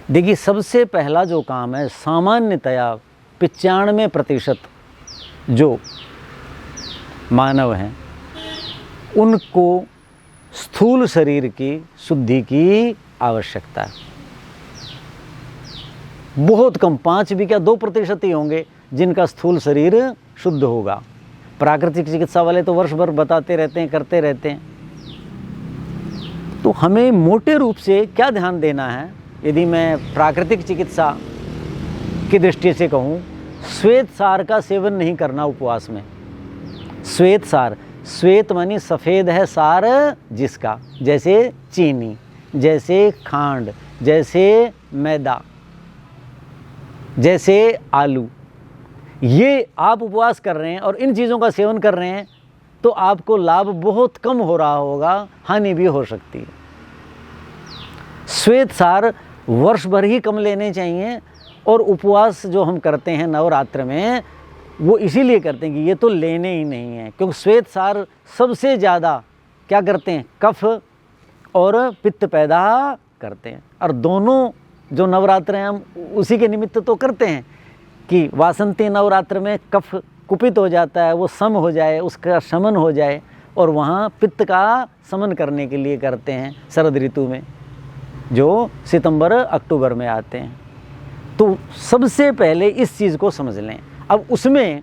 देखिए, सबसे पहला जो काम है, सामान्यतया 95% जो मानव हैं उनको स्थूल शरीर की शुद्धि की आवश्यकता है। बहुत कम, 5 भी क्या 2% ही होंगे जिनका स्थूल शरीर शुद्ध होगा। प्राकृतिक चिकित्सा वाले तो वर्ष भर बताते रहते हैं, करते रहते हैं। तो हमें मोटे रूप से क्या ध्यान देना है, यदि मैं प्राकृतिक चिकित्सा की दृष्टि से कहूँ, श्वेत सार का सेवन नहीं करना उपवास में। श्वेत सार, श्वेत मानी सफ़ेद है, सार जिसका, जैसे चीनी, जैसे खांड, जैसे मैदा, जैसे आलू, ये आप उपवास कर रहे हैं और इन चीज़ों का सेवन कर रहे हैं तो आपको लाभ बहुत कम हो रहा होगा, हानि भी हो सकती है। श्वेत सार वर्ष भर ही कम लेने चाहिए। और उपवास जो हम करते हैं नवरात्र में, वो इसीलिए करते हैं कि ये तो लेने ही नहीं है, क्योंकि श्वेत सार सबसे ज़्यादा क्या करते हैं, कफ और पित्त पैदा करते हैं। और दोनों जो नवरात्र हैं हम उसी के निमित्त तो करते हैं कि वासंती नवरात्र में कफ कुपित हो जाता है, वो सम हो जाए, उसका शमन हो जाए, और वहाँ पित्त का शमन करने के लिए करते हैं शरद ऋतु में, जो सितंबर अक्टूबर में आते हैं। तो सबसे पहले इस चीज़ को समझ लें। अब उसमें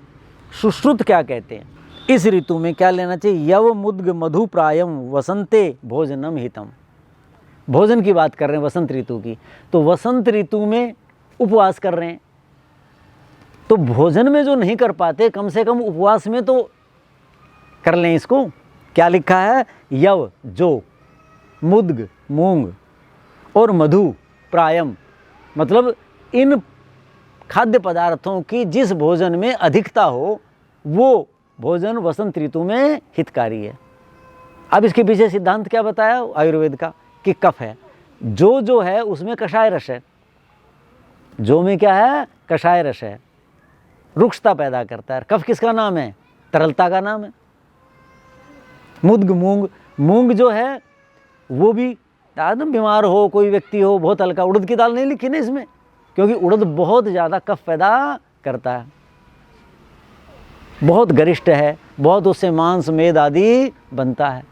सुश्रुत क्या कहते हैं, इस ऋतु में क्या लेना चाहिए, यव मुद्ग मधु प्रायम वसंते भोजनम हितम। भोजन की बात कर रहे हैं वसंत ऋतु की, तो वसंत ऋतु में उपवास कर रहे हैं, तो भोजन में जो नहीं कर पाते, कम से कम उपवास में तो कर लें इसको। क्या लिखा है, यव जो, मुद्ग मूंग, और मधु प्रायम, मतलब इन खाद्य पदार्थों की जिस भोजन में अधिकता हो वो भोजन वसंत ऋतु में हितकारी है। अब इसके पीछे सिद्धांत क्या बताया आयुर्वेद का, कि कफ है, जो है उसमें कषाय रस है, जो में क्या है, कषाय रस है, रुक्षता पैदा करता है। कफ किसका नाम है, तरलता का नाम है। मुद्ग मूंग, मूंग जो है वो भी एकदम बीमार हो कोई व्यक्ति हो, बहुत हल्का, उड़द की दाल नहीं लिखी ना इसमें, क्योंकि उड़द बहुत ज़्यादा कफ पैदा करता है, बहुत गरिष्ठ है, बहुत उससे मांस मेद आदि बनता है,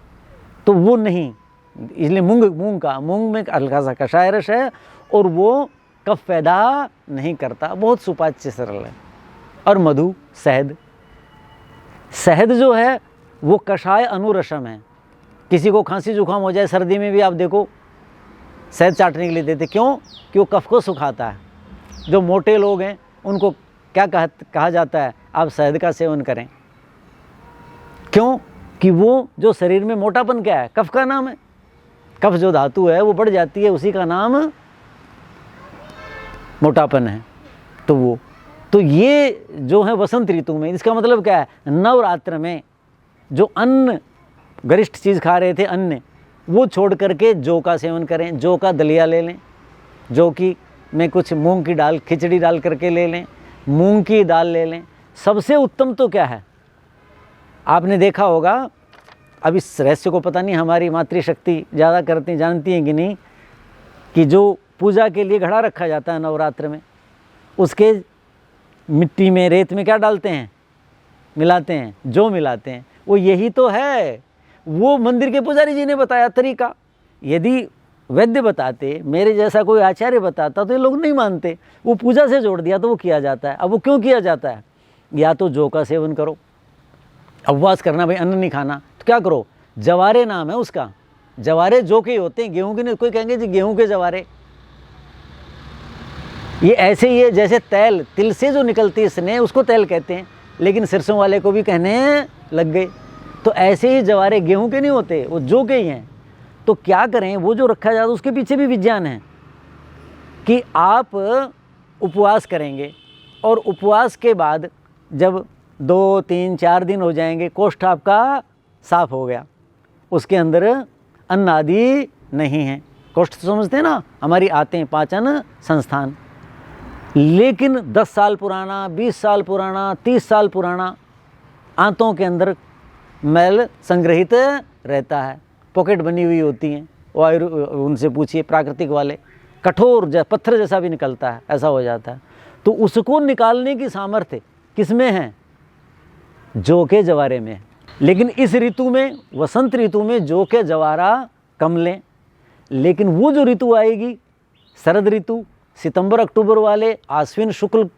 तो वो नहीं, इसलिए मूंग में हल्का सा कषाय रस है और वो कफ पैदा नहीं करता, बहुत सुपाच्य सरल है। और मधु, शहद जो है वो कषाय अनुरसम है। किसी को खांसी जुकाम हो जाए सर्दी में भी आप देखो शहद चाटने के लिए देते, क्यों, कि वो कफ को सुखाता है। जो मोटे लोग हैं उनको क्या कहा जाता है, आप शहद का सेवन करें, क्यों, कि वो जो शरीर में मोटापन क्या है, कफ का नाम है, कफ जो धातु है वो बढ़ जाती है, उसी का नाम मोटापन है। तो ये जो है वसंत ऋतु में, इसका मतलब क्या है, नवरात्र में जो अन्न गरिष्ठ चीज़ खा रहे थे, अन्न, वो छोड़ करके जौ का सेवन करें, जौ का दलिया ले लें, जौ की में कुछ मूंग की दाल, खिचड़ी डाल करके ले लें, मूंग की दाल ले लें। सबसे उत्तम तो क्या है, आपने देखा होगा, अब इस रहस्य को पता नहीं हमारी मातृशक्ति ज़्यादा जानती हैं कि नहीं, कि जो पूजा के लिए घड़ा रखा जाता है नवरात्र में, उसके मिट्टी में, रेत में क्या डालते हैं, मिलाते हैं, जौ मिलाते हैं। वो यही तो है, वो मंदिर के पुजारी जी ने बताया तरीका। यदि वैद्य बताते, मेरे जैसा कोई आचार्य बताता, तो ये लोग नहीं मानते। वो पूजा से जोड़ दिया तो वो किया जाता है। अब वो क्यों किया जाता है, या तो जौ का सेवन करो, उपवास करना, भाई अन्न नहीं खाना, तो क्या करो, जवारे नाम है उसका, जवारे जौ के होते हैं, गेहूं के नहीं। कोई कहेंगे जी गेहूं के जवारे, ये ऐसे ही है जैसे तेल, तिल से जो निकलती है स्नेह, उसको तेल कहते हैं, लेकिन सरसों वाले को भी कहने लग गए। तो ऐसे ही जवारे गेहूं के नहीं होते, वो जौ के ही हैं। तो क्या करें, वो जो रखा जाता है उसके पीछे भी विज्ञान है कि आप उपवास करेंगे और उपवास के बाद जब 2, 3, 4 दिन हो जाएंगे, कोष्ठ आपका साफ हो गया, उसके अंदर अन्न आदि नहीं है। कोष्ठ तो समझते हैं ना, हमारी आते हैं पाचन संस्थान। लेकिन 10 साल पुराना, 20 साल पुराना, 30 साल पुराना आंतों के अंदर मैल संग्रहित रहता है, पॉकेट बनी हुई होती हैं। वो उनसे पूछिए प्राकृतिक वाले, कठोर पत्थर जैसा भी निकलता है, ऐसा हो जाता है। तो उसको निकालने की सामर्थ्य किसमें है? जौ के जवारे में। लेकिन इस ऋतु में, वसंत ऋतु में जौ के जवारा कम लें। लेकिन वो जो ऋतु आएगी शरद ऋतु, सितंबर अक्टूबर वाले आश्विन शुक्ल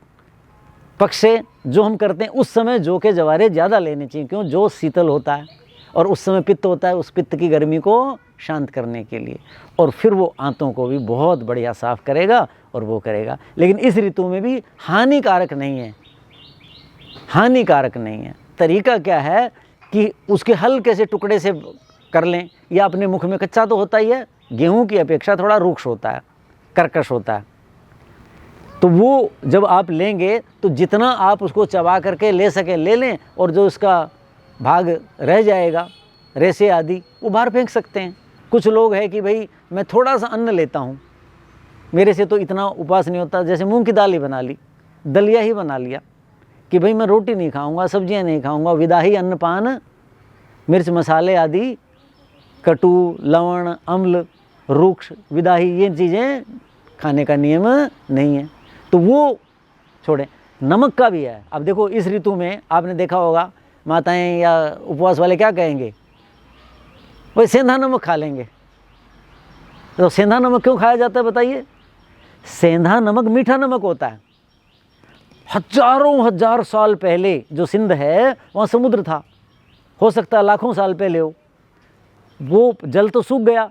पक्ष से जो हम करते हैं, उस समय जौ के जवारे ज़्यादा लेने चाहिए। क्यों? जौ शीतल होता है और उस समय पित्त होता है, उस पित्त की गर्मी को शांत करने के लिए। और फिर वो आंतों को भी बहुत बढ़िया साफ करेगा और वो करेगा। लेकिन इस ऋतु में भी हानिकारक नहीं है, हानिकारक नहीं है। तरीका क्या है कि उसके हल्के से टुकड़े से कर लें, या अपने मुख में, कच्चा तो होता ही है, गेहूं की अपेक्षा थोड़ा रूक्ष होता है, कर्कश होता है। तो वो जब आप लेंगे तो जितना आप उसको चबा करके ले सकें ले लें, और जो उसका भाग रह जाएगा, रेशे आदि, वो बाहर फेंक सकते हैं। कुछ लोग हैं कि भाई मैं थोड़ा सा अन्न लेता हूँ, मेरे से तो इतना उपवास नहीं होता, जैसे मूंग की दाल ही बना ली, दलिया ही बना लिया कि भाई मैं रोटी नहीं खाऊंगा, सब्जियां नहीं खाऊंगा, विदाही अन्नपान, मिर्च मसाले आदि, कटु, लवण, अम्ल, रूक्ष, विदाही, ये चीज़ें खाने का नियम नहीं है, तो वो छोड़ें। नमक का भी है। अब देखो इस ऋतु में आपने देखा होगा माताएं या उपवास वाले क्या कहेंगे, वही सेंधा नमक खा लेंगे। तो सेंधा नमक क्यों खाया जाता है बताइए? सेंधा नमक मीठा नमक होता है। हजारों हजार साल पहले जो सिंध है वहाँ समुद्र था, हो सकता है लाखों साल पहले हो, वो जल तो सूख गया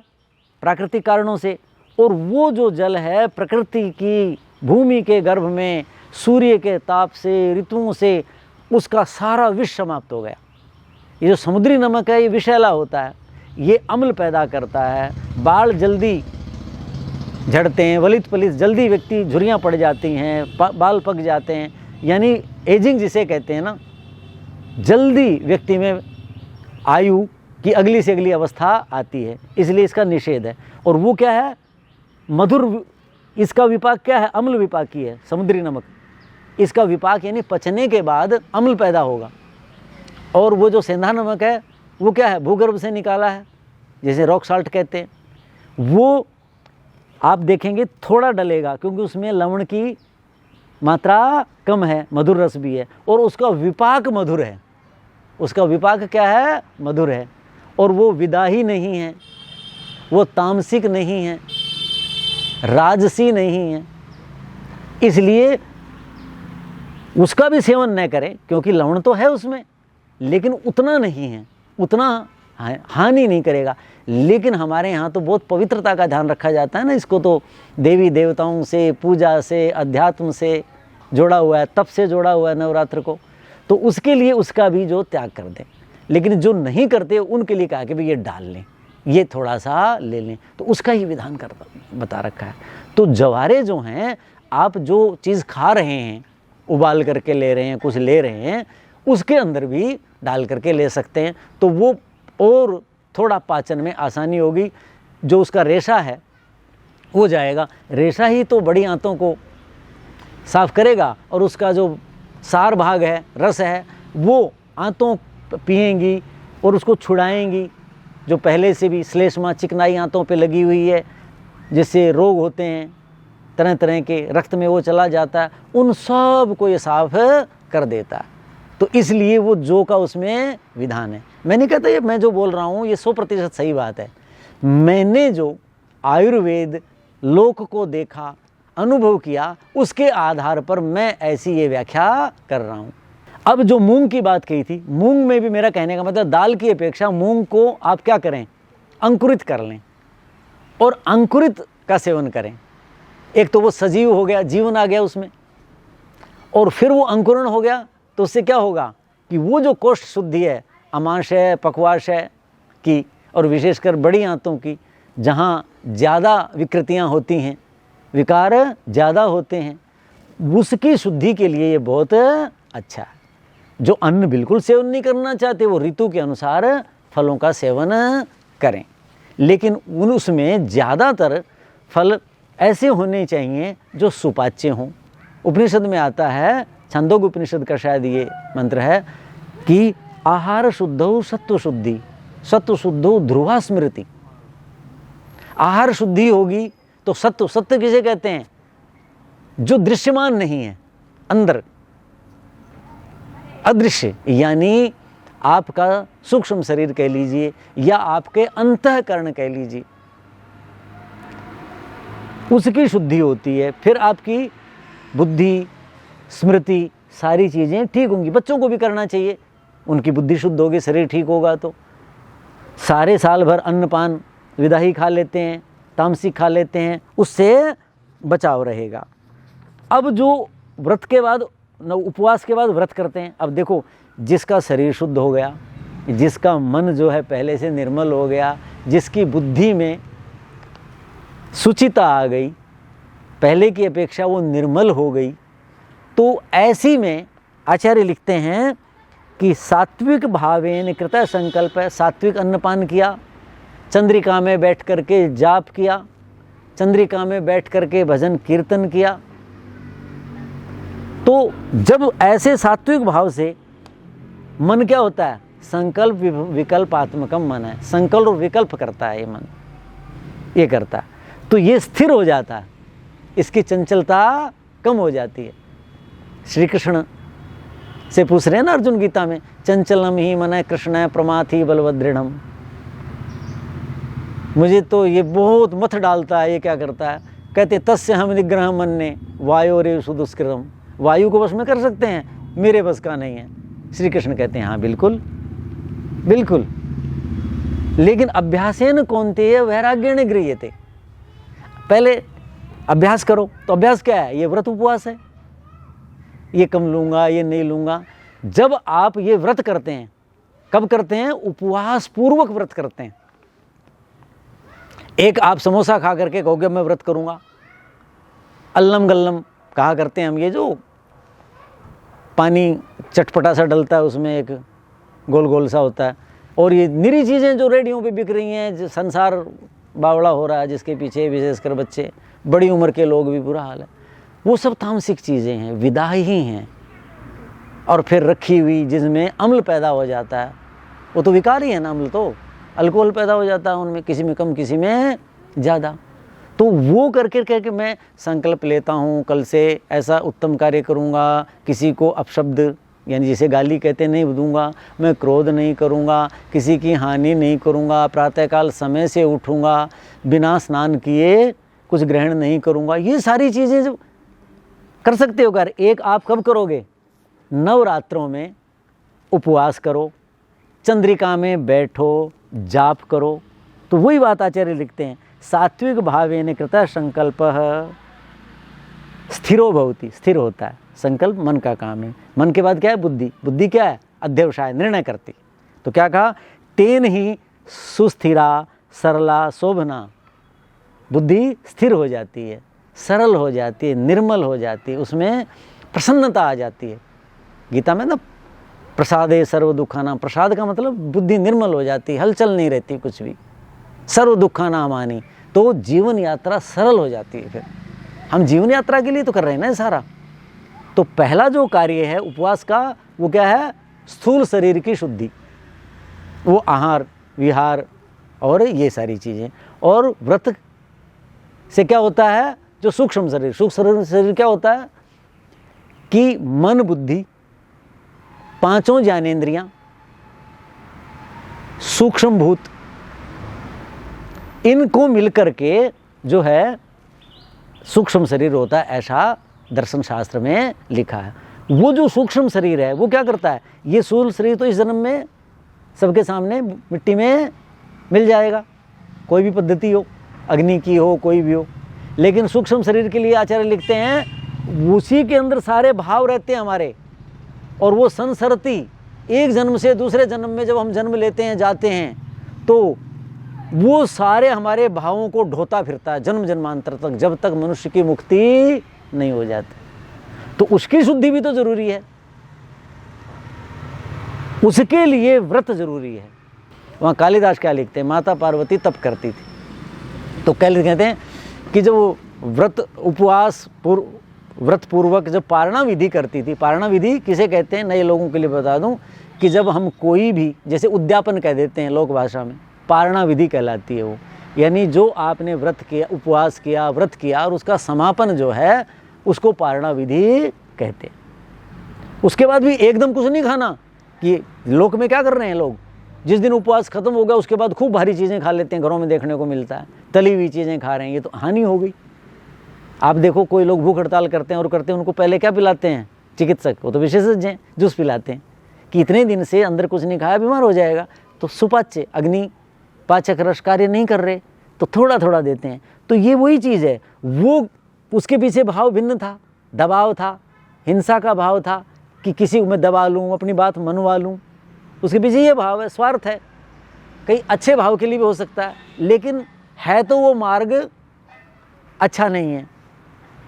प्राकृतिक कारणों से, और वो जो जल है प्रकृति की भूमि के गर्भ में सूर्य के ताप से, ऋतुओं से, उसका सारा विष समाप्त हो गया। ये जो समुद्री नमक है ये विषैला होता है, ये अम्ल पैदा करता है, बाल जल्दी झड़ते हैं, वलित पलित जल्दी व्यक्ति झुर्रियाँ पड़ जाती हैं, बाल पक जाते हैं, यानी एजिंग जिसे कहते हैं ना, जल्दी व्यक्ति में आयु की अगली से अगली अवस्था आती है, इसलिए इसका निषेध है। और वो क्या है? मधुर, इसका विपाक क्या है? अम्ल विपाकी है समुद्री नमक। इसका विपाक यानी पचने के बाद अम्ल पैदा होगा। और वो जो सेंधा नमक है वो क्या है? भूगर्भ से निकाला है, जैसे रॉक साल्ट कहते हैं। वो आप देखेंगे थोड़ा डलेगा क्योंकि उसमें लवण की मात्रा कम है, मधुर रस भी है, और उसका विपाक मधुर है। उसका विपाक क्या है? मधुर है। और वो विदाही नहीं है, वो तामसिक नहीं है, राजसी नहीं है, इसलिए उसका भी सेवन न करें, क्योंकि लवण तो है उसमें लेकिन उतना नहीं है, उतना हानि नहीं करेगा। लेकिन हमारे यहाँ तो बहुत पवित्रता का ध्यान रखा जाता है ना, इसको तो देवी देवताओं से, पूजा से, अध्यात्म से जोड़ा हुआ है, तप से जोड़ा हुआ है नवरात्र को, तो उसके लिए उसका भी जो त्याग कर दें। लेकिन जो नहीं करते उनके लिए कहा कि भाई ये डाल लें, ये थोड़ा सा ले लें, तो उसका ही विधान करता बता रखा है। तो जवारे जो हैं, आप जो चीज़ खा रहे हैं, उबाल करके ले रहे हैं, कुछ ले रहे हैं, उसके अंदर भी डाल करके ले सकते हैं, तो वो और थोड़ा पाचन में आसानी होगी। जो उसका रेशा है वो जाएगा, रेशा ही तो बड़ी आंतों को साफ करेगा, और उसका जो सार भाग है, रस है, वो आंतों पिएंगी और उसको छुड़ाएंगी। जो पहले से भी श्लेष्मा, चिकनाई आंतों पे लगी हुई है, जिससे रोग होते हैं तरह तरह के, रक्त में वो चला जाता है, उन सब को ये साफ कर देता है। तो इसलिए वो जो का उसमें विधान है। मैं नहीं कहता ये मैं जो बोल रहा हूँ ये 100% सही बात है। मैंने जो आयुर्वेद लोक को देखा, अनुभव किया, उसके आधार पर मैं ऐसी ये व्याख्या कर रहा हूँ। अब जो मूंग की बात कही थी, मूंग में भी मेरा कहने का मतलब दाल की अपेक्षा मूंग को आप क्या करें? अंकुरित कर लें, और अंकुरित का सेवन करें। एक तो वो सजीव हो गया, जीवन आ गया उसमें, और फिर वो अंकुरण हो गया, तो उससे क्या होगा कि वो जो कोष्ठ शुद्धि है, अमाशय, पक्वाशय की, और विशेषकर बड़ी आंतों की, जहाँ ज़्यादा विकृतियाँ होती हैं, विकार ज़्यादा होते हैं, उसकी शुद्धि के लिए ये बहुत अच्छा है। जो अन्न बिल्कुल सेवन नहीं करना चाहते वो ऋतु के अनुसार फलों का सेवन करें, लेकिन उसमें ज़्यादातर फल ऐसे होने चाहिए जो सुपाच्य हों। उपनिषद में आता है, छंदोग उपनिषद का शायद ये मंत्र है कि आहार शुद्धौ सत्व शुद्धि, सत्व शुद्धौ ध्रुवा स्मृति। आहार शुद्धि होगी तो सत्य, सत्य किसे कहते हैं? जो दृश्यमान नहीं है, अंदर अदृश्य, यानी आपका सूक्ष्म शरीर कह लीजिए या आपके अंतःकरण कह लीजिए, उसकी शुद्धि होती है। फिर आपकी बुद्धि, स्मृति, सारी चीज़ें ठीक होंगी। बच्चों को भी करना चाहिए, उनकी बुद्धि शुद्ध होगी, शरीर ठीक होगा तो। सारे साल भर अन्नपान विदाही खा लेते हैं, तामसिक खा लेते हैं, उससे बचाव रहेगा। अब जो व्रत के बाद, उपवास के बाद व्रत करते हैं, अब देखो जिसका शरीर शुद्ध हो गया, जिसका मन जो है पहले से निर्मल हो गया, जिसकी बुद्धि में शुचिता आ गई, पहले की अपेक्षा वो निर्मल हो गई, तो ऐसी में आचार्य लिखते हैं कि सात्विक भावेन कृत संकल्प है। सात्विक अन्नपान किया, चंद्रिका में बैठ करके जाप किया, चंद्रिका में बैठ करके भजन कीर्तन किया, तो जब ऐसे सात्विक भाव से मन क्या होता है? संकल्प विकल्पात्मकम मन है, संकल्प और विकल्प करता है ये मन, ये करता है, तो ये स्थिर हो जाता है, इसकी चंचलता कम हो जाती है। श्री कृष्ण से पूछ रहे हैं ना अर्जुन गीता में, चंचलम ही मन कृष्ण प्रमाथि बलवदृढ़म। मुझे तो ये बहुत मथ डालता है, ये क्या करता है? कहते तस्य हम निग्रह मन्ने वायु रे सुदुष्कृतम। वायु को वश में कर सकते हैं, मेरे बस का नहीं है। श्री कृष्ण कहते हैं हाँ बिल्कुल बिल्कुल, लेकिन अभ्यासेन कौन्तेय वैराग्येण गृह्यते। पहले अभ्यास करो, तो अभ्यास क्या है? ये व्रत उपवास है, ये कम लूँगा, ये नहीं लूँगा। जब आप ये व्रत करते हैं, कब करते हैं? उपवास पूर्वक व्रत करते हैं। एक आप समोसा खा करके कहोगे मैं व्रत करूँगा, अल्लम गल्लम कहा करते हैं हम, ये जो पानी चटपटा सा डलता है, उसमें एक गोल गोल सा होता है, और ये निरी चीज़ें जो रेडियो पे बिक रही हैं, जो संसार बावड़ा हो रहा है जिसके पीछे, विशेषकर बच्चे, बड़ी उम्र के लोग भी बुरा हाल है, वो सब तामसिक चीज़ें हैं, विदाही हैं। और फिर रखी हुई जिसमें अम्ल पैदा हो जाता है, वो तो विकार ही है ना, अम्ल तो अल्कोहल पैदा हो जाता है उनमें, किसी में कम किसी में ज़्यादा। तो वो करके मैं संकल्प लेता हूँ कल से ऐसा उत्तम कार्य करूँगा, किसी को अपशब्द यानी जिसे गाली कहते नहीं दूंगा, मैं क्रोध नहीं करूँगा, किसी की हानि नहीं करूँगा, प्रातःकाल समय से उठूँगा, बिना स्नान किए कुछ ग्रहण नहीं करूँगा। ये सारी चीज़ें जो कर सकते हो कर, एक आप कब करोगे? नवरात्रों में उपवास करो, चंद्रिका में बैठो, जाप करो। तो वही बात आचार्य लिखते हैं, सात्विक भावेन कृत संकल्प स्थिरो भवति, स्थिर होता है। संकल्प मन का काम है। मन के बाद क्या है? बुद्धि। बुद्धि क्या है? अध्यवसाय, निर्णय करती। तो क्या कहा? तेन ही सुस्थिरा सरला शोभना। बुद्धि स्थिर हो जाती है, सरल हो जाती है, निर्मल हो जाती है, उसमें प्रसन्नता आ जाती है। गीता में ना प्रसादे सर्व दुखाना, प्रसाद का मतलब बुद्धि निर्मल हो जाती है, हलचल नहीं रहती कुछ भी। सर्व दुखाना मानी, तो जीवन यात्रा सरल हो जाती है। फिर हम जीवन यात्रा के लिए तो कर रहे हैं ना सारा। तो पहला जो कार्य है उपवास का, वो क्या है? स्थूल शरीर की शुद्धि, वो आहार विहार और ये सारी चीज़ें। और व्रत से क्या होता है? जो सूक्ष्म शरीर, सूक्ष्म शरीर क्या होता है कि मन बुद्धि, पांचों ज्ञानेंद्रियां, सूक्ष्म भूत, इनको मिलकर के जो है सूक्ष्म शरीर होता है, ऐसा दर्शन शास्त्र में लिखा है। वो जो सूक्ष्म शरीर है वो क्या करता है? ये स्थूल शरीर तो इस जन्म में सबके सामने मिट्टी में मिल जाएगा, कोई भी पद्धति हो, अग्नि की हो, कोई भी हो। लेकिन सूक्ष्म शरीर के लिए आचार्य लिखते हैं उसी के अंदर सारे भाव रहते हैं हमारे, और वो संसरती एक जन्म से दूसरे जन्म में जब हम जन्म लेते हैं जाते हैं, तो वो सारे हमारे भावों को ढोता फिरता है जन्म जन्मांतर तक, जब तक मनुष्य की मुक्ति नहीं हो जाती। तो उसकी शुद्धि भी तो जरूरी है, उसके लिए व्रत जरूरी है। वहाँ कालिदास क्या लिखते हैं? माता पार्वती तप करती थी, तो क्या कहते हैं कि जब व्रत उपवास व्रत पूर्वक जब पारणा विधि करती थी, पारणा विधि किसे कहते हैं? नए लोगों के लिए बता दूं कि जब हम कोई भी, जैसे उद्यापन कह देते हैं लोक भाषा में, पारणा विधि कहलाती है वो। यानी जो आपने व्रत किया, उपवास किया, व्रत किया और उसका समापन जो है उसको पारणा विधि कहते हैं। उसके बाद भी एकदम कुछ नहीं खाना, कि लोक में क्या कर रहे हैं लोग, जिस दिन उपवास खत्म हो गया उसके बाद खूब भारी चीज़ें खा लेते हैं, घरों में देखने को मिलता है, तली हुई चीज़ें खा रहे हैं, ये तो हानि हो गई। आप देखो कोई लोग भूख हड़ताल करते हैं और करते हैं, उनको पहले क्या पिलाते हैं चिकित्सक, वो तो विशेषज्ञ हैं, जूस पिलाते हैं कि इतने दिन से अंदर कुछ नहीं खाया, बीमार हो जाएगा। तो सुपाच्य अग्नि पाचक रस कार्य नहीं कर रहे तो थोड़ा थोड़ा देते हैं। तो ये वही चीज़ है, वो उसके पीछे भाव भिन्न था, दबाव था, हिंसा का भाव था कि किसी को मैं दबा लूँ, अपनी बात मनवा लूँ, उसके पीछे ये भाव है, स्वार्थ है। कई अच्छे भाव के लिए भी हो सकता है, लेकिन है तो वो मार्ग अच्छा नहीं है,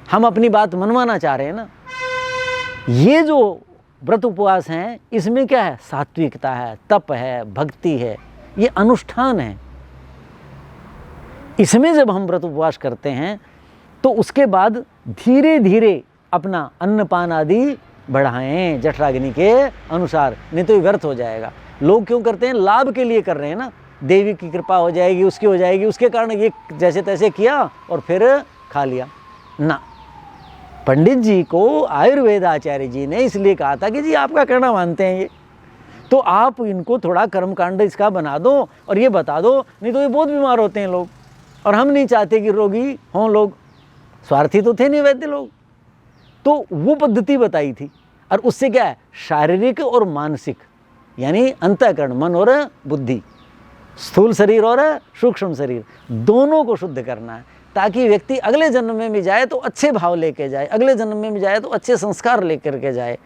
हम अपनी बात मनवाना चाह रहे हैं ना। ये जो व्रत उपवास हैं इसमें क्या है, सात्विकता है, तप है, भक्ति है, ये अनुष्ठान है। इसमें जब हम व्रत उपवास करते हैं तो उसके बाद धीरे धीरे अपना अन्नपान आदि बढ़ाएं जठराग्नि के अनुसार, नहीं तो ये व्यर्थ हो जाएगा। लोग क्यों करते हैं, लाभ के लिए कर रहे हैं ना, देवी की कृपा हो जाएगी, उसकी हो जाएगी, उसके कारण ये जैसे तैसे किया और फिर खा लिया ना। पंडित जी को आयुर्वेद आचार्य जी ने इसलिए कहा था कि जी आपका कहना मानते हैं ये, तो आप इनको थोड़ा कर्मकांड इसका बना दो और ये बता दो, नहीं तो ये बहुत बीमार होते हैं लोग, और हम नहीं चाहते कि रोगी हों लोग, स्वार्थी तो थे नहीं वैद्य लोग। तो वो पद्धति बताई थी, और उससे क्या है, शारीरिक और मानसिक यानी अंतःकरण, मन और बुद्धि, स्थूल शरीर और सूक्ष्म शरीर दोनों को शुद्ध करना है, ताकि व्यक्ति अगले जन्म में भी जाए तो अच्छे भाव लेके जाए, अगले जन्म में भी जाए तो अच्छे संस्कार लेकर के जाए।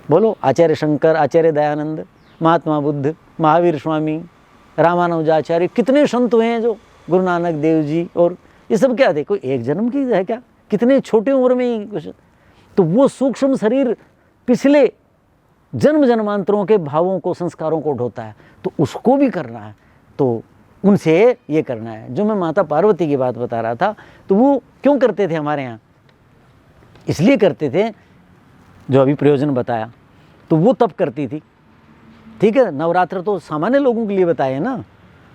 बोलो आचार्य शंकर, आचार्य दयानंद, महात्मा बुद्ध, महावीर स्वामी, रामानुजाचार्य, कितने संत हुए हैं जो, गुरु नानक देव जी, और ये सब क्या थे, कोई एक जन्म की है क्या, कितने छोटी उम्र में ही कुछ। तो वो सूक्ष्म शरीर पिछले जन्म जन्मांतरों के भावों को, संस्कारों को ढोता है, तो उसको भी करना है, तो उनसे ये करना है। जो मैं माता पार्वती की बात बता रहा था, तो वो क्यों करते थे हमारे यहाँ, इसलिए करते थे जो अभी प्रयोजन बताया, तो वो तब करती थी। ठीक है, नवरात्र तो सामान्य लोगों के लिए बताए ना,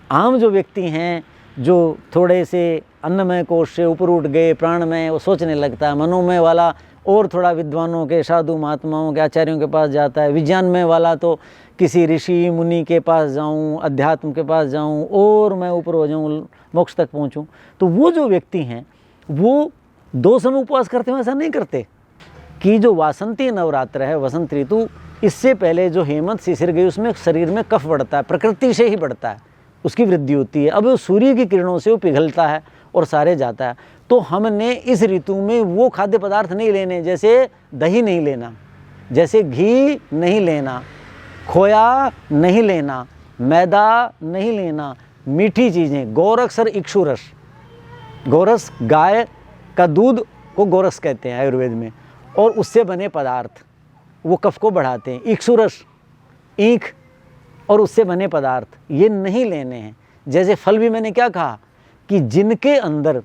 आम जो व्यक्ति हैं जो थोड़े से अन्नमय कोश से ऊपर उठ गए, प्राणमय, वो सोचने लगता है, मनोमय वाला और थोड़ा विद्वानों के, साधु महात्माओं के, आचार्यों के पास जाता है, विज्ञानमय वाला तो किसी ऋषि मुनि के पास जाऊं, अध्यात्म के पास जाऊं और मैं ऊपर हो जाऊं, मोक्ष तक पहुंचूं। तो वो जो व्यक्ति हैं वो 2 समय उपवास करते हैं, ऐसा नहीं करते। कि जो वासंती नवरात्र है, वसंत ऋतु, इससे पहले जो हेमंत शिशिर गई उसमें शरीर में कफ बढ़ता है, प्रकृति से ही बढ़ता है, उसकी वृद्धि होती है। अब वो सूर्य की किरणों से वो पिघलता है और सारे जाता है। तो हमने इस ऋतु में वो खाद्य पदार्थ नहीं लेने, जैसे दही नहीं लेना, जैसे घी नहीं लेना, खोया नहीं लेना, मैदा नहीं लेना, मीठी चीज़ें, गोरस और इक्षुरस, गोरस गाय का दूध को गोरस कहते हैं आयुर्वेद में, और उससे बने पदार्थ वो कफ को बढ़ाते हैं, इक्षुरस ईख और उससे बने पदार्थ ये नहीं लेने हैं। जैसे फल भी मैंने क्या कहा कि जिनके अंदर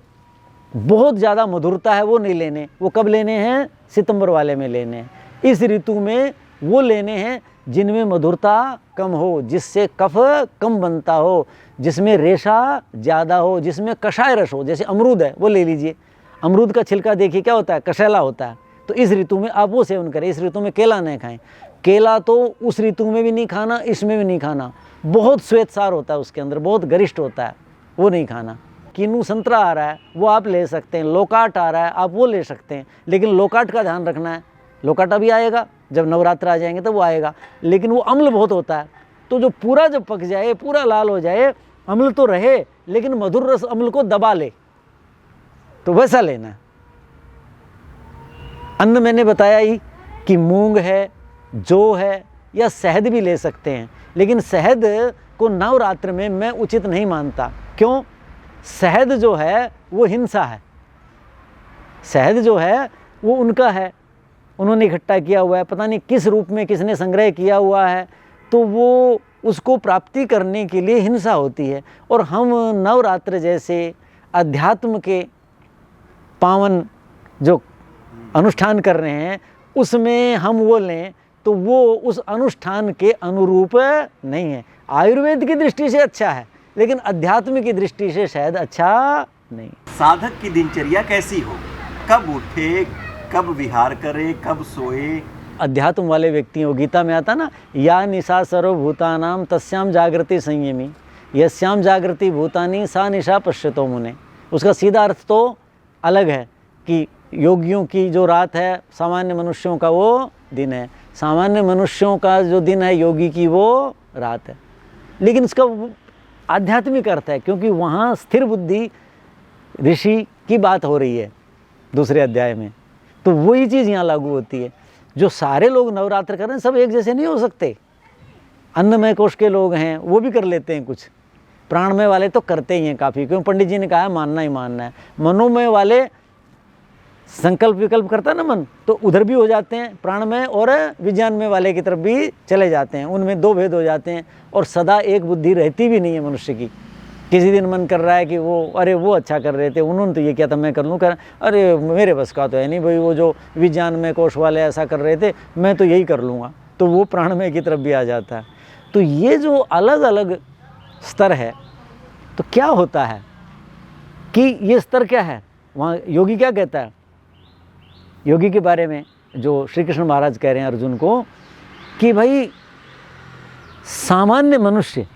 बहुत ज़्यादा मधुरता है वो नहीं लेने, वो कब लेने हैं, सितंबर वाले में लेने हैं। इस ऋतु में वो लेने हैं जिनमें मधुरता कम हो, जिससे कफ कम बनता हो, जिसमें रेशा ज़्यादा हो, जिसमें कषाय रस हो। जैसे अमरूद है वो ले लीजिए, अमरूद का छिलका देखिए क्या होता है, कषैला होता है, तो इस ऋतु में आप वो सेवन करें। इस ऋतु में केला नहीं खाएं, केला तो उस ऋतु में भी नहीं खाना, इसमें भी नहीं खाना, बहुत श्वेतसार होता है उसके अंदर, बहुत गरिष्ठ होता है, वो नहीं खाना। किन्नू संतरा आ रहा है वो आप ले सकते हैं, लोकाट आ रहा है आप वो ले सकते हैं, लेकिन लोकाट का ध्यान रखना है, लोकाट अभी आएगा, जब नवरात्र आ जाएंगे तब वो आएगा, लेकिन वो अम्ल बहुत होता है। तो जो पूरा जब पक जाए, पूरा लाल हो जाए, अम्ल तो रहे लेकिन मधुर रस अम्ल को दबा ले, तो वैसा लेना है। अन्न मैंने बताया ही कि मूंग है, जौ है, या शहद भी ले सकते हैं, लेकिन शहद को नवरात्र में मैं उचित नहीं मानता। क्यों? शहद जो है वो हिंसा है, शहद जो है वो उनका है, उन्होंने इकट्ठा किया हुआ है, पता नहीं किस रूप में किसने संग्रह किया हुआ है, तो वो उसको प्राप्ति करने के लिए हिंसा होती है। और हम नवरात्र जैसे अध्यात्म के पावन जो अनुष्ठान कर रहे हैं उसमें हम वो लें तो वो उस अनुष्ठान के अनुरूप नहीं है। आयुर्वेद की दृष्टि से अच्छा है, लेकिन अध्यात्म की दृष्टि से शायद अच्छा नहीं। साधक की दिनचर्या कैसी हो? कब उठे, कब विहार करे, कब सोए? अध्यात्म वाले व्यक्ति हो, गीता में आता ना, या निशा सर्वभूतानाम तस्याम जागृति संयमी यस्याम जागृति भूतानी सा निशा पश्यतो मुने। उसका सीधा अर्थ तो अलग है कि योगियों की जो रात है सामान्य मनुष्यों का वो दिन है, सामान्य मनुष्यों का जो दिन है योगी की वो रात है। लेकिन इसका आध्यात्मिक अर्थ है, क्योंकि वहाँ स्थिर बुद्धि ऋषि की बात हो रही है दूसरे अध्याय में, तो वही चीज़ यहाँ लागू होती है। जो सारे लोग नवरात्र कर रहे हैं सब एक जैसे नहीं हो सकते। अन्नमय कोश के लोग हैं वो भी कर लेते हैं कुछ, प्राणमय वाले तो करते ही हैं काफ़ी, क्योंकि पंडित जी ने कहा है मानना ही मानना है। मनोमय वाले संकल्प विकल्प करता है ना मन, तो उधर भी हो जाते हैं, प्राणमय और विज्ञानमय वाले की तरफ भी चले जाते हैं। उनमें दो भेद हो जाते हैं और सदा एक बुद्धि रहती भी नहीं है मनुष्य की। किसी दिन मन कर रहा है कि वो अरे वो अच्छा कर रहे थे, उन्होंने तो ये किया था मैं कर लूँ, कर अरे मेरे बस का तो है नहीं भाई, वो जो विज्ञान में कोश वाले ऐसा कर रहे थे मैं तो यही कर लूँगा, तो वो प्राणमय की तरफ भी आ जाता है। तो ये जो अलग अलग स्तर है, तो क्या होता है कि ये स्तर क्या है, वहाँ योगी क्या कहता है योगी के बारे में, जो श्री कृष्ण महाराज कह रहे हैं अर्जुन को कि भाई सामान्य मनुष्य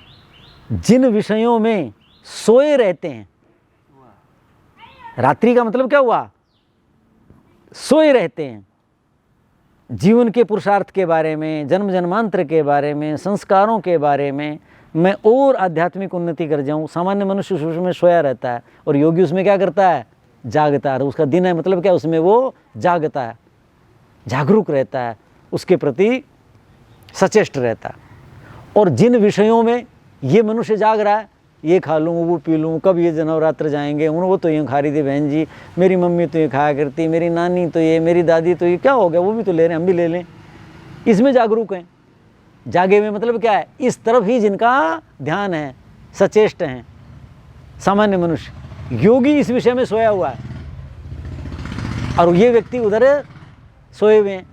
जिन विषयों में सोए रहते हैं, रात्रि का मतलब क्या हुआ, सोए रहते हैं, जीवन के पुरुषार्थ के बारे में, जन्म जन्मांतर के बारे में, संस्कारों के बारे में मैं और आध्यात्मिक उन्नति कर जाऊं। सामान्य मनुष्य उस में सोया रहता है और योगी उसमें क्या करता है, जागता है। उसका दिन है मतलब क्या, उसमें वो जागता है, जागरूक रहता है, उसके प्रति सचेष्ट रहता है। और जिन विषयों में ये मनुष्य जाग रहा है, ये खा लूँ वो पी लूँ, कब ये नवरात्र जाएंगे, वो तो ये खा रही थी बहन जी, मेरी मम्मी तो ये खाया करती, मेरी नानी तो ये, मेरी दादी तो ये, क्या हो गया वो भी तो ले रहे हैं हम भी ले लें, इसमें जागरूक हैं। जागे हुए मतलब क्या है, इस तरफ ही जिनका ध्यान है, सचेष्ट हैं सामान्य मनुष्य। योगी इस विषय में सोया हुआ है और ये व्यक्ति उधर सोए हुए हैं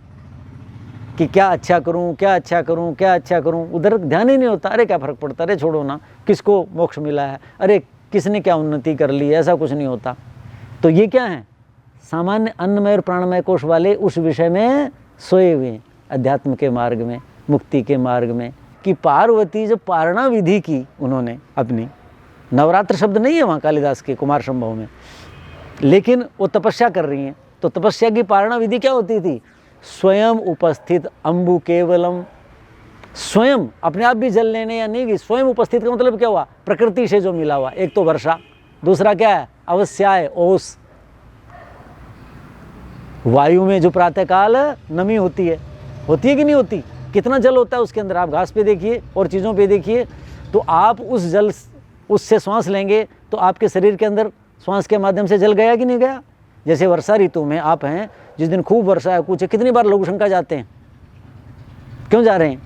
कि क्या अच्छा करूं, क्या अच्छा करूं, क्या अच्छा करूं, उधर ध्यान ही नहीं होता। अरे क्या फ़र्क पड़ता, अरे छोड़ो ना, किसको मोक्ष मिला है, अरे किसने क्या उन्नति कर ली, ऐसा कुछ नहीं होता। तो ये क्या है, सामान्य अन्नमय और प्राणमय कोश वाले उस विषय में सोए हुए हैं, अध्यात्म के मार्ग में, मुक्ति के मार्ग में। कि पार्वती जब पारणा विधि की उन्होंने अपनी, नवरात्र शब्द नहीं है वहाँ कालिदास के कुमार संभव में, लेकिन वो तपस्या कर रही हैं, तो तपस्या की पारणा विधि क्या होती थी, स्वयं उपस्थित अम्बु केवलम, स्वयं अपने आप भी जल लेने या नहीं भी, स्वयं उपस्थित का मतलब क्या हुआ, प्रकृति से जो मिला हुआ। एक तो वर्षा, दूसरा क्या है, अवस्याय ओस, वायु में जो प्रातःकाल नमी होती है कि नहीं होती, कितना जल होता है उसके अंदर। आप घास पे देखिए और चीज़ों पे देखिए, तो आप उस जल उससे श्वास लेंगे तो आपके शरीर के अंदर श्वास के माध्यम से जल गया कि नहीं गया। जैसे वर्षा ऋतु में आप हैं, जिस दिन खूब वर्षा है कुछ, कितनी बार लघु शंका जाते हैं, क्यों जा रहे हैं,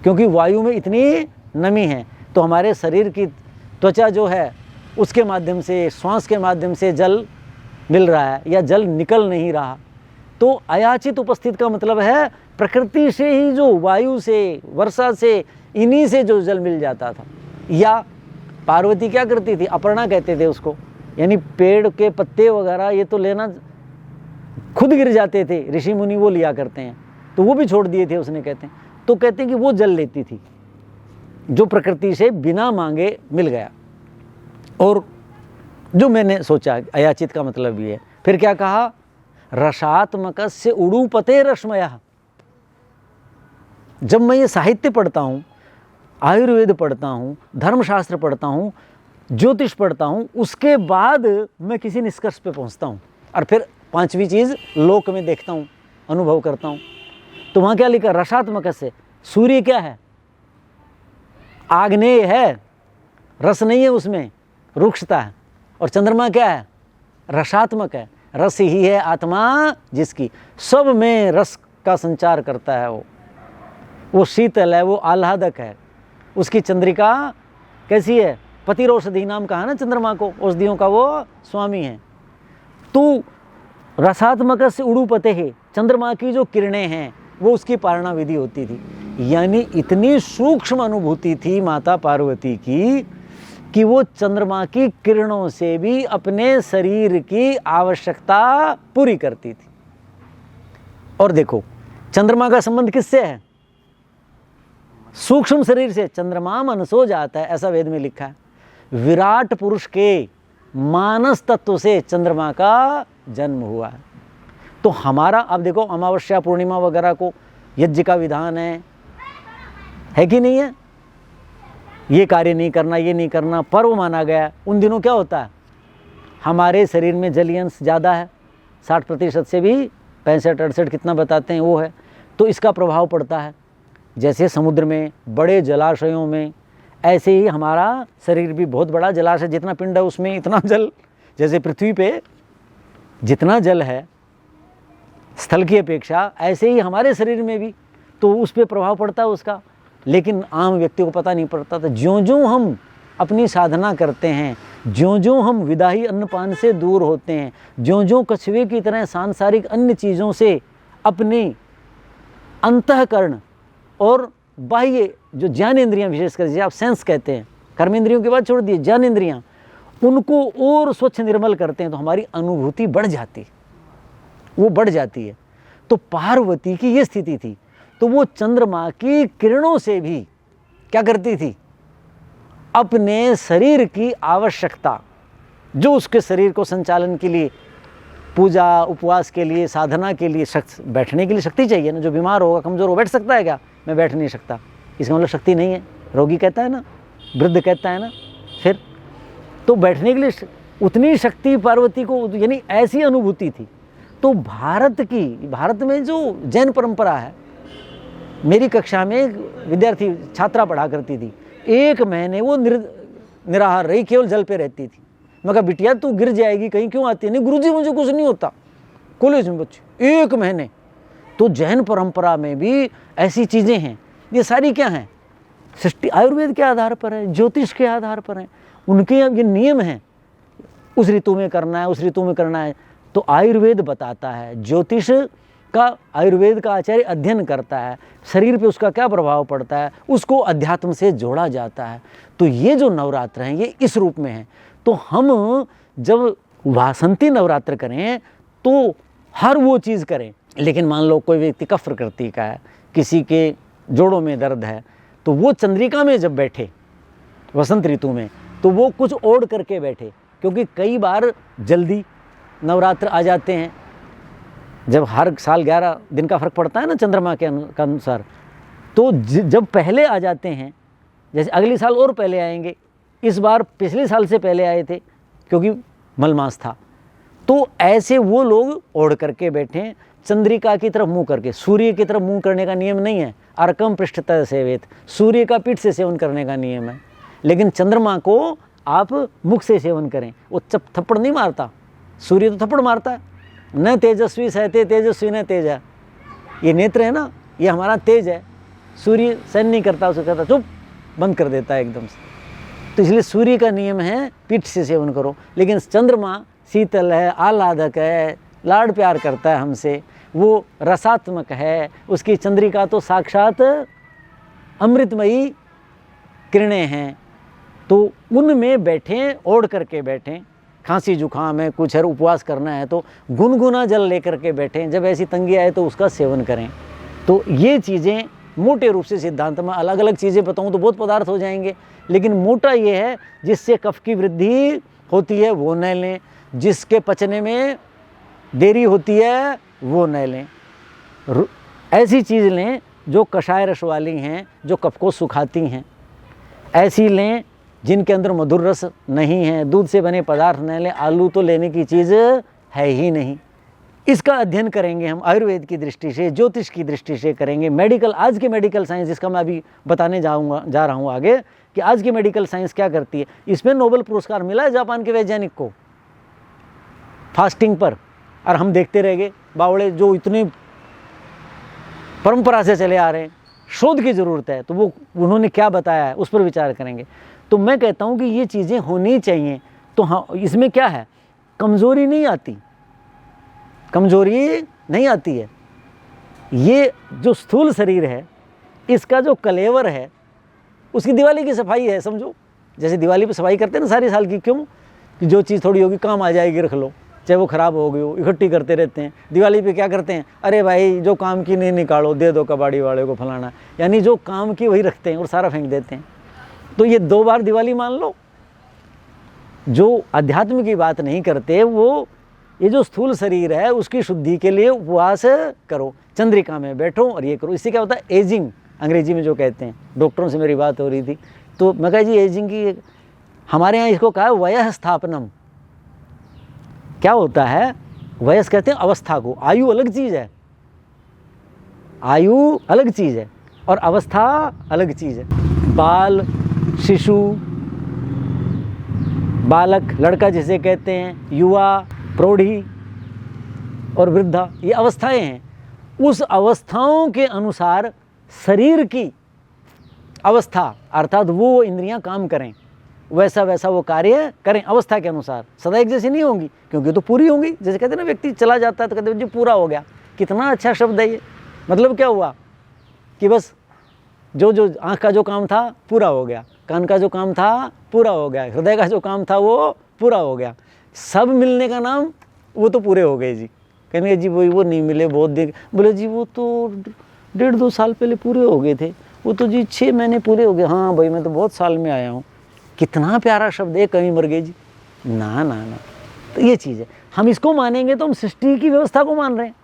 क्योंकि वायु में इतनी नमी है। तो हमारे शरीर की त्वचा जो है उसके माध्यम से, श्वास के माध्यम से जल मिल रहा है या जल निकल नहीं रहा। तो अयाचित उपस्थित का मतलब है प्रकृति से ही, जो वायु से, वर्षा से, इन्हीं से जो जल मिल जाता था। या पार्वती क्या करती थी, अपर्णा कहते थे उसको, यानी पेड़ के पत्ते वगैरह ये तो लेना खुद गिर जाते थे, ऋषि मुनि वो लिया करते हैं, तो वो भी छोड़ दिए थे उसने, कहते हैं। तो कहते हैं कि वो जल लेती थी जो प्रकृति से बिना मांगे मिल गया। और जो मैंने सोचा अयाचित का मतलब ये है। फिर क्या कहा, रसात्मकस्य उडुपते रश्मयः। जब मैं ये साहित्य पढ़ता हूँ, आयुर्वेद पढ़ता हूँ, धर्मशास्त्र पढ़ता हूँ, ज्योतिष पढ़ता हूँ, उसके बाद मैं किसी निष्कर्ष पे पहुँचता हूँ और फिर पांचवी चीज़ लोक में देखता हूँ, अनुभव करता हूँ। तो वहाँ क्या लिखा, रसात्मक से, सूर्य क्या है, आग्नेय है, रस नहीं है उसमें, रुक्षता है। और चंद्रमा क्या है, रसात्मक है, रस ही है आत्मा जिसकी, सब में रस का संचार करता है। वो शीतल है, वो आह्लादक है। उसकी चंद्रिका कैसी है, पतिरौषधि नाम कहा ना चंद्रमा को, औषधियों का वो स्वामी है। तो रसात्मक से उड़ूपते है, चंद्रमा की जो किरणें हैं वो उसकी पारणा विधि होती थी। यानी इतनी सूक्ष्म अनुभूति थी माता पार्वती की कि वो चंद्रमा की किरणों से भी अपने शरीर की आवश्यकता पूरी करती थी। और देखो चंद्रमा का संबंध किससे है? सूक्ष्म शरीर से। चंद्रमा मनसो जाता है, ऐसा वेद में लिखा है। विराट पुरुष के मानस तत्व से चंद्रमा का जन्म हुआ है। तो हमारा अब देखो अमावस्या पूर्णिमा वगैरह को यज्ञ का विधान है कि नहीं है? ये कार्य नहीं करना, ये नहीं करना, पर्व माना गया। उन दिनों क्या होता है? हमारे शरीर में जलीय अंश ज़्यादा है, 60% से भी 65-68 कितना बताते हैं वो है। तो इसका प्रभाव पड़ता है। जैसे समुद्र में, बड़े जलाशयों में, ऐसे ही हमारा शरीर भी बहुत बड़ा जलाशय, जितना पिंड है उसमें इतना जल। जैसे पृथ्वी पे जितना जल है स्थल की अपेक्षा, ऐसे ही हमारे शरीर में भी तो उस पर प्रभाव पड़ता है उसका। लेकिन आम व्यक्ति को पता नहीं पड़ता। तो ज्यों ज्यों हम अपनी साधना करते हैं, ज्यों ज्यों हम विदाही अन्नपान से दूर होते हैं, ज्यों ज्यों कछुए की तरह सांसारिक अन्य चीज़ों से अपने अंतःकरण और बाह्य जो ज्ञानेंद्रियां, विशेषकर जिसे आप सेंस कहते हैं, कर्मेंद्रियों के बाद छोड़ दिए, ज्ञानेंद्रियां, उनको और स्वच्छ निर्मल करते हैं तो हमारी अनुभूति बढ़ जाती है, वो बढ़ जाती है। तो पार्वती की ये स्थिति थी। तो वो चंद्रमा की किरणों से भी क्या करती थी? अपने शरीर की आवश्यकता, जो उसके शरीर को संचालन के लिए, पूजा उपवास के लिए, साधना के लिए, बैठने के लिए शक्ति चाहिए ना। जो बीमार होगा, कमज़ोर हो, बैठ सकता है क्या? मैं बैठ नहीं सकता, इसका मतलब शक्ति नहीं है। रोगी कहता है ना, वृद्ध कहता है ना। फिर तो बैठने के लिए उतनी शक्ति पार्वती को, यानी ऐसी अनुभूति थी। तो भारत में जो जैन परंपरा है, मेरी कक्षा में एक विद्यार्थी छात्रा पढ़ा करती थी। 1 महीने वो निराहार रही, केवल जल पे रहती थी। मैं कहा बिटिया तू गिर जाएगी कहीं, क्यों आती है? नहीं गुरुजी मुझे कुछ नहीं होता। कॉलेज में बच्चे 1 महीने। तो जैन परंपरा में भी ऐसी चीज़ें हैं। ये सारी क्या हैं? सृष्टि आयुर्वेद के आधार पर है, ज्योतिष के आधार पर है। उनके ये नियम हैं, उस ऋतु में करना है, उस ऋतु में करना है। तो आयुर्वेद बताता है, ज्योतिष का आयुर्वेद का आचार्य अध्ययन करता है, शरीर पे उसका क्या प्रभाव पड़ता है, उसको अध्यात्म से जोड़ा जाता है। तो ये जो नवरात्र हैं ये इस रूप में हैं। तो हम जब वासंती नवरात्र करें तो हर वो चीज़ करें। लेकिन मान लो कोई व्यक्ति कफ प्रकृति का है, किसी के जोड़ों में दर्द है, तो वो चंद्रिका में जब बैठे वसंत ऋतु में, तो वो कुछ ओढ़ करके बैठे। क्योंकि कई बार जल्दी नवरात्र आ जाते हैं, जब हर साल 11 दिन का फर्क पड़ता है ना चंद्रमा के अनुसार। तो जब पहले आ जाते हैं, जैसे अगले साल और पहले आएंगे, इस बार पिछले साल से पहले आए थे क्योंकि मलमास था। तो ऐसे वो लोग ओढ़ करके बैठे, चंद्रिका की तरफ मुंह करके। सूर्य की तरफ मुंह करने का नियम नहीं है, अर्कम पृष्ठतः सेवेत, सूर्य का पीठ से सेवन करने का नियम है। लेकिन चंद्रमा को आप मुख से सेवन करें। वो थप्पड़ नहीं मारता, सूर्य तो थप्पड़ मारता है। न तेजस्वी सहते तेजस्वी न तेज है, ये नेत्र है ना, ये हमारा तेज है। सूर्य सहन नहीं करता, उसे कहता चुप, बंद कर देता है एकदम से। तो इसलिए सूर्य का नियम है पीठ से सेवन करो। लेकिन चंद्रमा शीतल है, आह्लादक है, लाड प्यार करता है हमसे, वो रसात्मक है। उसकी चंद्रिका तो साक्षात अमृतमयी किरणें हैं। तो उनमें बैठें, ओढ़ करके बैठें। खांसी जुकाम है, कुछ है, उपवास करना है तो गुनगुना जल लेकर के बैठें। जब ऐसी तंगी आए तो उसका सेवन करें। तो ये चीज़ें मोटे रूप से सिद्धांत में, अलग अलग चीज़ें बताऊं तो बहुत पदार्थ हो जाएंगे, लेकिन मोटा ये है जिससे कफ की वृद्धि होती है वो न लें, जिसके पचने में देरी होती है वो न लें। ऐसी चीज़ लें जो कषाय रस वाली हैं, जो कफ को सुखाती हैं, ऐसी लें जिनके अंदर मधुर रस नहीं है। दूध से बने पदार्थ न लें, आलू तो लेने की चीज़ है ही नहीं। इसका अध्ययन करेंगे हम आयुर्वेद की दृष्टि से, ज्योतिष की दृष्टि से करेंगे। मेडिकल, आज के मेडिकल साइंस, जिसका मैं अभी बताने जा रहा हूँ आगे, कि आज की मेडिकल साइंस क्या करती है। इसमें नोबेल पुरस्कार मिला है जापान के वैज्ञानिक को फास्टिंग पर। और हम देखते रह गए बावड़े, जो इतने परंपरा से चले आ रहे हैं। शोध की ज़रूरत है, तो वो उन्होंने क्या बताया है उस पर विचार करेंगे। तो मैं कहता हूँ कि ये चीज़ें होनी चाहिए। तो हाँ, इसमें क्या है, कमज़ोरी नहीं आती, कमज़ोरी नहीं आती है। ये जो स्थूल शरीर है, इसका जो कलेवर है, उसकी दिवाली की सफाई है, समझो। जैसे दिवाली पे सफाई करते हैं ना सारी साल की, क्यों? कि जो चीज़ थोड़ी होगी काम आ जाएगी, रख लो, चाहे वो ख़राब हो गई हो, इकट्ठी करते रहते हैं। दिवाली पे क्या करते हैं, अरे भाई जो काम की नहीं निकालो, दे दो कबाड़ी वाले को, फलाना, यानी जो काम की वही रखते हैं और सारा फेंक देते हैं। तो ये 2 बार दिवाली मान लो। जो अध्यात्म की बात नहीं करते वो ये जो स्थूल शरीर है उसकी शुद्धि के लिए उपवास करो, चंद्रिका में बैठो और ये करो। इससे क्या होता है, एजिंग अंग्रेजी में जो कहते हैं। डॉक्टरों से मेरी बात हो रही थी तो मैं कहा जी एजिंग की, हमारे यहाँ इसको कहा है वयः स्थापनम। क्या होता है, वयस कहते हैं अवस्था को, आयु अलग चीज़ है, आयु अलग चीज़ है और अवस्था अलग चीज़ है। बाल, शिशु, बालक, लड़का जिसे कहते हैं, युवा, प्रौढ़ी और वृद्धा, ये अवस्थाएं हैं। उस अवस्थाओं के अनुसार शरीर की अवस्था अर्थात वो इंद्रियां काम करें, वैसा वैसा वो कार्य करें अवस्था के अनुसार। सदा एक जैसी नहीं होंगी क्योंकि तो पूरी होंगी। जैसे कहते हैं ना, व्यक्ति चला जाता है तो कहते हैं जी पूरा हो गया। कितना अच्छा शब्द है ये। मतलब क्या हुआ कि बस जो जो आँख का जो काम था पूरा हो गया, कान का जो काम था पूरा हो गया, हृदय का जो काम था वो पूरा हो गया। सब मिलने का नाम वो तो पूरे हो गए जी। कहेंगे जी वो नहीं मिले बहुत देर, बोले जी वो तो 1.5-2 साल पहले पूरे हो गए थे, वो तो जी 6 महीने पूरे हो गए। हाँ भाई मैं तो बहुत साल में आया हूँ। कितना प्यारा शब्द है, कहीं मर गए जी, ना ना ना। तो ये चीज़ है, हम इसको मानेंगे तो हम सृष्टि की व्यवस्था को मान रहे हैं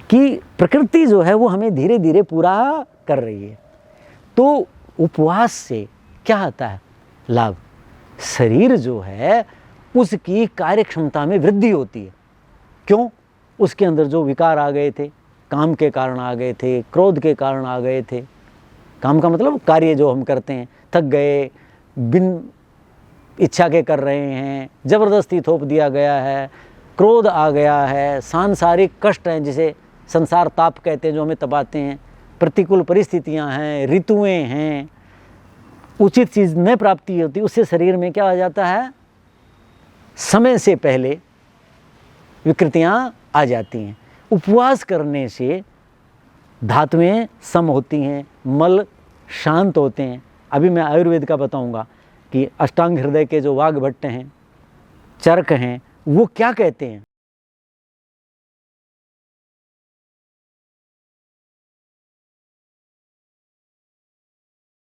कि प्रकृति जो है वो हमें धीरे धीरे पूरा कर रही है। तो उपवास से क्या आता है लाभ, शरीर जो है उसकी कार्य क्षमता में वृद्धि होती है। क्यों? उसके अंदर जो विकार आ गए थे, काम के कारण आ गए थे, क्रोध के कारण आ गए थे, काम का मतलब कार्य जो हम करते हैं, थक गए, बिन इच्छा के कर रहे हैं, जबरदस्ती थोप दिया गया है, क्रोध आ गया है, सांसारिक कष्ट हैं जिसे संसार ताप कहते हैं जो हमें तपाते हैं, प्रतिकूल परिस्थितियां हैं, ऋतुएं हैं, उचित चीज़ न प्राप्ति होती, उससे शरीर में क्या आ जाता है, समय से पहले विकृतियां आ जाती हैं। उपवास करने से धातुएं सम होती हैं, मल शांत होते हैं। अभी मैं आयुर्वेद का बताऊंगा कि अष्टांग हृदय के जो वाग्भट्ट हैं, चरक हैं, वो क्या कहते हैं।